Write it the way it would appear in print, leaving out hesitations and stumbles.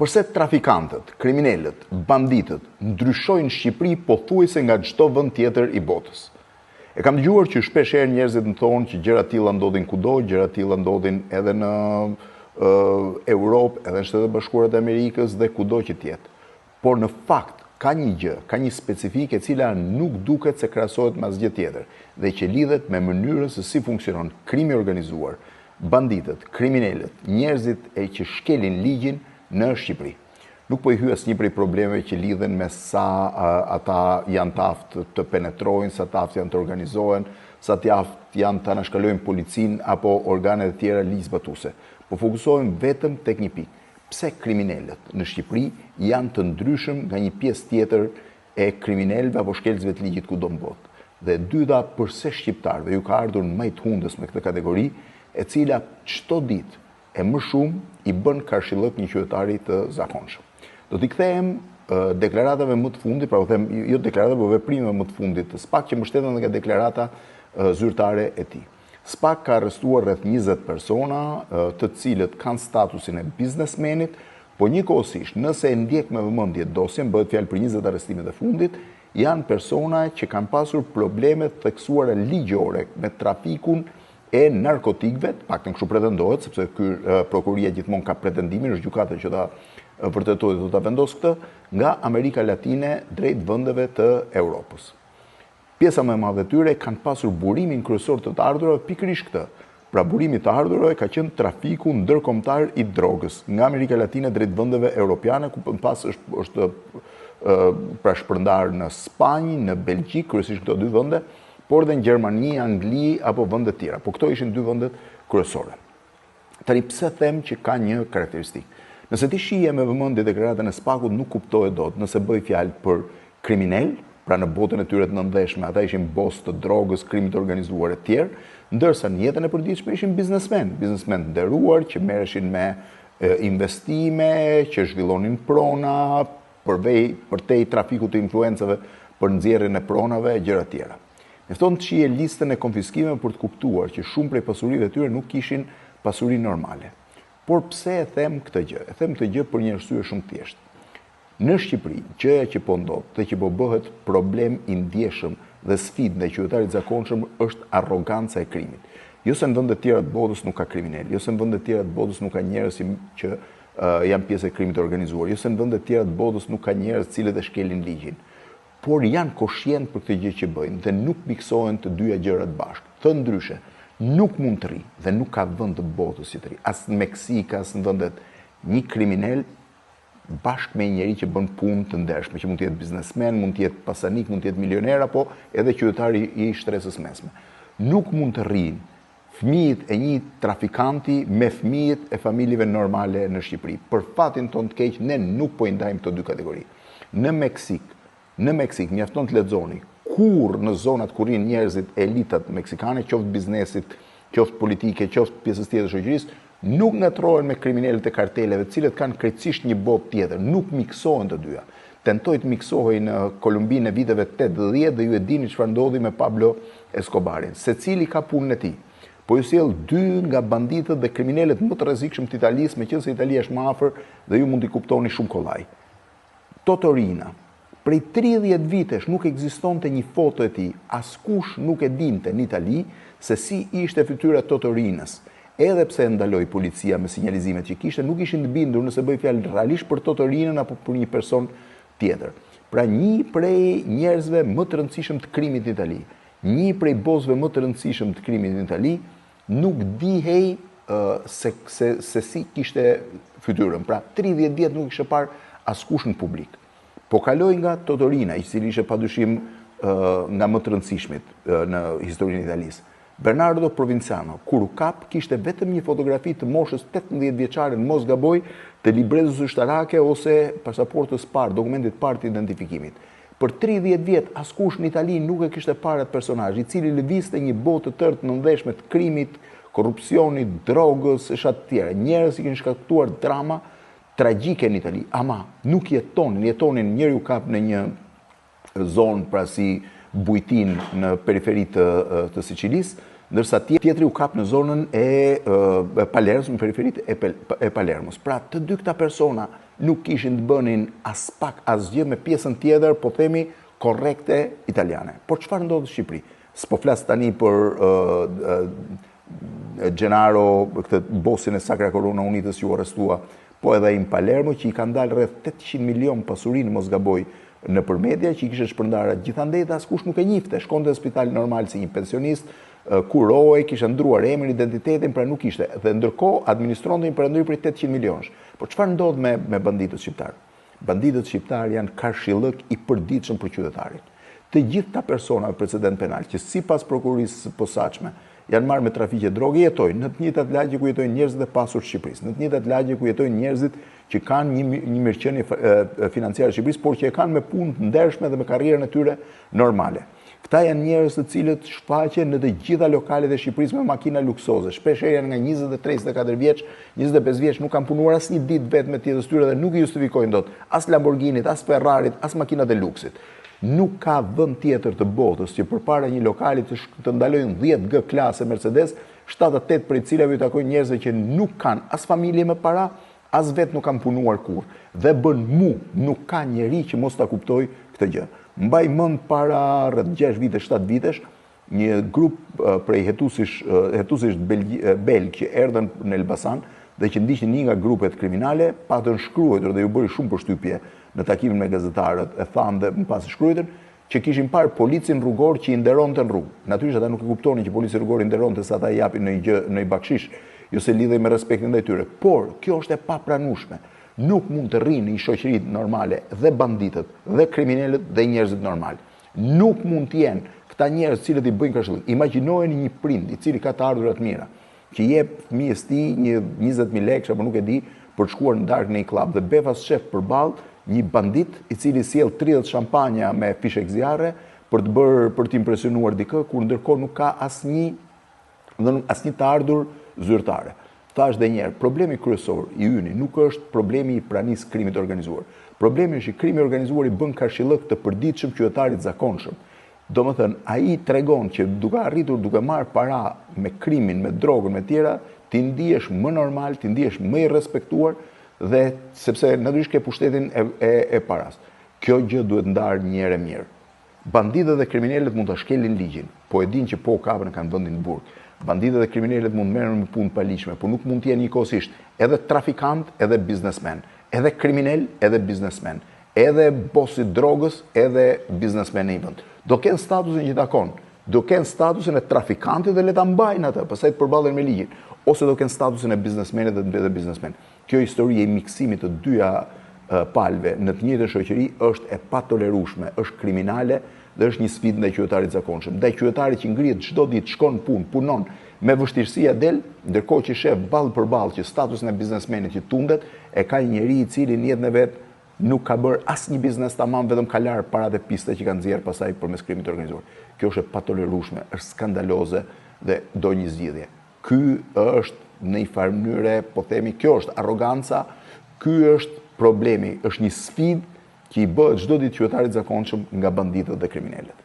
Përse trafikantët, kriminelët, banditët ndryshojnë Shqipëri pothuajse nga çdo vend tjetër i botës? E kam dëgjuar që shpesh herë njerëzit më thonë që gjëra të tilla ndodhin kudo, gjëra të tilla ndodhin edhe në Europë, edhe në Shtetet e Bashkuara të Amerikës dhe kudo që të jetë. Por në fakt ka një gjë, ka një specifike e cila nuk duket se krahasohet me asgjë tjetër dhe që lidhet me mënyrën se si funksionon krimi organizuar, banditët, kriminalët, njerëzit që shkelin ligjin në Shqipëri. Nuk po i hyj asnjë prej problemeve që lidhen me sa ata janë të aftë të penetrojnë, sa të aftë janë të organizohen, sa të aftë janë të anashkalojnë policinë apo organet e tjera ligjzbatuese. Po fokusohen vetëm tek një pikë. Pse kriminalët në Shqipëri janë të ndryshëm nga një pjesë tjetër e kriminalëve apo shkelësve të ligjit kudo në botë? Dhe dyta, përse shqiptarëve ju ka ardhur më i hundës me këtë kategori, e cila çdo ditë e më shumë i bën karshillok një qytetari të zakonshëm. Do t'i kthehem deklaratave më të fundit, pra u them jo deklarata, por veprimeve më të fundit të SPAK që mbështeten nga deklarata zyrtare e tij. SPAK ka arrestuar rreth 20 persona, të cilët kanë statusin e biznesmenit, po njëkohësisht, nëse e ndjek me vëmendje dosjen, bëhet fjalë për 20 arrestimet e fundit, janë persona që kanë pasur probleme të theksuara ligjore me trafikun e narkotikëve, paktën kështu pretendohet, sepse ky prokuria gjithmonë ka pretendimin, është gjykata që ta vërtetojë dhe do ta vendosë këtë, nga Amerika Latine drejt vendeve të Europës. Pjesa më e madhe e tyre kanë pasur burimin kryesor të ardhurave pikërisht këtë. Pra burimi të ardhurave ka qenë trafiku ndërkombëtar i drogës nga Amerika Latine drejt vendeve europiane, ku pas është pra shpërndar në Spanjë, në Belgjik, kryesisht këto dy vende, por dhe në Gjermani, Angli apo vende të tjera. Po këto ishin dy vendet kryesore. Tani pse them që ka një karakteristikë? Nëse ti shije me vëmendje deklaratën e SPAK-ut, nuk kuptohet dot nëse bëj fjalë për kriminal, pra në botën e tyre të nëndeshme, ata ishin bos të drogës, krimit të organizuar e tjerë, ndërsa në jetën e përditshme ishin biznesmen të nderuar që merreshin me investime, që zhvillonin prona, përtej trafikut të influencave për nxjerrjen e pronave e gjëra tjera. Mjafton të shije listën e konfiskimeve për të kuptuar që shumë prej pasurive të tyre nuk kishin pasuri normale. Por pse e them këtë gjë? E them këtë gjë për një arsye shumë thjeshtë. Në Shqipëri, gjëja që po ndodh dhe që po bëhet problem i ndjeshëm dhe sfidë ndaj qytetarit zakonshëm është arroganca e krimit. Jo se në vende të tjera të botës nuk ka kriminal, jo se në vende të tjera të botës nuk ka njerëz që janë pjesë e krimit të organizuar, jo se në vende të tjera të botës nuk ka njerëz të cilët e shkelin ligjin. Por janë koshient për këtë gjë që bëjnë dhe nuk miksohen të dyja gjërat bashkë. Të ndryshe, nuk mund të rri dhe nuk ka vend të botës që të rri. As në Meksik, as në vendet, një kriminal bashkë me njëri që bën punë të ndershme, që mund të jetë biznesmen, mund të jetë pasanik, mund të jetë milioner apo edhe qytetari i shtresës mesme. Nuk mund të rrinë fëmijët e një trafikanti me fëmijët e familjeve normale në Shqipëri. Për fatin tonë të keq, ne nuk po i ndajmë këto dy kategori. Në Meksik, mjafton të lexoni kur në zonat ku rrinë njerëzit elitat meksikane, qoftë biznesit, qoftë politike, qoftë pjesës tjetër të shoqërisë, nuk ngatrohen me kriminalët e karteleve, të cilët kanë krejtësisht një botë tjetër, nuk miksohen të dyja. Tentoi të miksohej në Kolumbi në viteve 80 dhe ju e dini çfarë ndodhi me Pablo Escobarin. Secili ka punën e tij. Po ju sjell dy nga banditët dhe kriminalët më të rrezikshëm të Italisë, meqense Italia është më afër dhe ju mund t'i kuptoni shumë kollaj. Totorina. Prej 30 vitesh nuk ekzistonte një foto e tij, askush nuk e dinte në Itali se si ishte fytyra Totorinës. Edhe pse ndaloi policia me sinjalizimet që kishte, nuk ishin të bindur nëse bëj fjalë realisht për Totorinën apo për një person tjetër. Pra një prej njerëzve më të rëndësishëm të krimit në Itali, një prej bosëve më të rëndësishëm të krimit në Itali, nuk dihej se si kishte fytyrën. Pra 30 vjet nuk ishte parë askush në publik. Po kaloi nga Totorina, i cili ishte padyshim nga më të rëndësishmit në historinë e Italisë. Bernardo Provinciano, kur u kap, kishte vetëm një fotografi të moshës 18 vjeçare në mos gaboj të librezës ushtarake ose pasaportës parë, dokumentit parë të identifikimit. Për 30 vjet askush në Itali nuk e kishte parë atë personazh, i cili lëvizte një botë të tërë të nëndeshme të krimit, korrupsionit, drogës e shatë tjera. Njerëz i kishin shkaktuar drama tragjike në Itali, ama nuk jetonin njëri u kap në një zonë pra si Bujtin në periferi të Sicilisë, ndërsa tjetri u kap në zonën e Palermos, në periferit e Palermos. Pra të dy këta persona nuk kishin të bënin as pak asgjë me pjesën tjetër, po themi, korrekte italiane. Por çfarë ndodh në Shqipëri? S'po flas tani për Gennaro, këtë bosin e Sacra Corona Unitës që u arrestua, po edhe in Palermo, që i kanë dalë rreth 800 milion pasurinë, mos gaboj, në përmedia, që i kishe shpërndarë. Gjithandej dhe askush nuk e njifte, shkonte në spital normal si një pensionist, kurohej, kishe ndruar emrin, identitetin, pra nuk ishte. Dhe ndërkohë administronte një përëndëri për 800 milionësh. Por çfarë ndodh me banditët shqiptarë? Banditët shqiptarë janë karshillëk i përditshëm për qytetarin. Të gjithë ta persona me precedent penal, që sipas prokurorisë së posaçme janë marrë me trafiqe droge, jetojnë në të njëjtat lagje ku jetojnë njerëzit e pasur të Shqipërisë, në të njëjtat lagje ku jetojnë njerëzit që kanë një mirëqenie financiare të Shqipërisë, por që e kanë me punë të ndershme dhe me karrierën e tyre normale. Këta janë njerëz të cilët shfaqen në të gjitha lokalet e Shqipërisë me makina luksoze. Shpeshherë janë nga 23-24 vjeç, 25 vjeç, nuk kanë punuar asnjë ditë vetë me tjetës tyre dhe nuk i justifikojnë dot as Lamborghinit, as Ferrarit, as makinat e luksit. Nuk ka vend tjetër të botës që përpara një lokali të ndalojnë 10 G klase Mercedes, 7-8 prej cilave i takojnë njerëzve që nuk kanë as familje me para, as vetë nuk kanë punuar kur. Dhe bën nuk ka njeri që mos ta kuptoj këtë gjë. Mbaj mend para rreth 6 vite, 7 vitesh, një grup prej hetusisht belg që erdhën në Elbasan dhe që ndiqnin një nga grupet kriminale, patën shkruar dhe ju bëri shumë përshtypje në takimin me gazetarët, e thanë dhe më pas shkruajtën, që kishin parë policin rrugor që i nderonte në rrugë. Natyrisht ata nuk e kuptonin që polici rrugor i nderonte sa ata i japin në një bakshish, jo se lidhej me respektin ndaj tyre. Por kjo është e papranueshme. Nuk mund të rrinë një shoqëri normale dhe banditët, dhe kriminalët dhe njerëzit normal. Nuk mund të jenë këta njerëz cilët i bëjnë këshillim. Imagjinojeni një prind i cili ka të ardhurat mira, që jep fëmijës tij një 20.000 lekë apo nuk e di për të shkuar në darkë në një klub dhe befas shef përballë një bandit i cili sjell 30 shampanja me fishek zjarre për të impresionuar dikë, kur ndërkohë nuk ka asnjë të ardhur zyrtare. Thash dhe njerë, problemi kryesor i yni nuk është problemi i pranisë krimit organizuar. Problemi është i krimi organizuar i bën karshillëk të përditshëm qytetarit zakonshëm. Domethënë, ai tregon që duke arritur, duke marrë para me krimin, me drogën, me tjera, ti ndihesh më normal, ti ndihesh më i respektuar dhe sepse natyrisht ke pushtetin e paras. Kjo gjë duhet ndarë një herë mirë. Banditët dhe kriminalët mund ta shkelin ligjin, po e dinë që po kapën e kanë vendin në burg. Banditët dhe kriminalët mund merren me punë paligjshme, por nuk mund të jenë njëkohësisht edhe trafikant, edhe biznesmen, edhe kriminal, edhe biznesmen, edhe bosi drogës, edhe biznesmen në një vend. Do kenë statusin që takon, do kenë statusin e trafikantit dhe le ta mbajnë atë, pastaj të përballen me ligjin, ose do kenë statusin e biznesmenit dhe biznesmen. Kjo histori e miksimit të dyja palëve në të njëjtën shoqëri është e patolerueshme, është kriminale dhe është një sfidë ndaj qytetarit zakonshëm. Ndaj qytetarit që ngrihet çdo ditë, shkon në punë, punon me vështirësia del, ndërkohë që shef ballë për ballë që statusin e biznesmenit që tundet, e ka një njeri i cili në jetën e vet nuk ka bërë asnjë biznes tamam, vetëm ka larë parat e piste që kanë nxjerrë pasaj përmes krimit të organizuar. Kjo është e patolerueshme, është skandaloze dhe do një zgjidhje. Ky është në një farë mënyre, po themi, kjo është arroganca, ky është problemi, është një sfidë që i bëhet çdo ditë qytetarit zakonshëm nga banditët dhe kriminalët.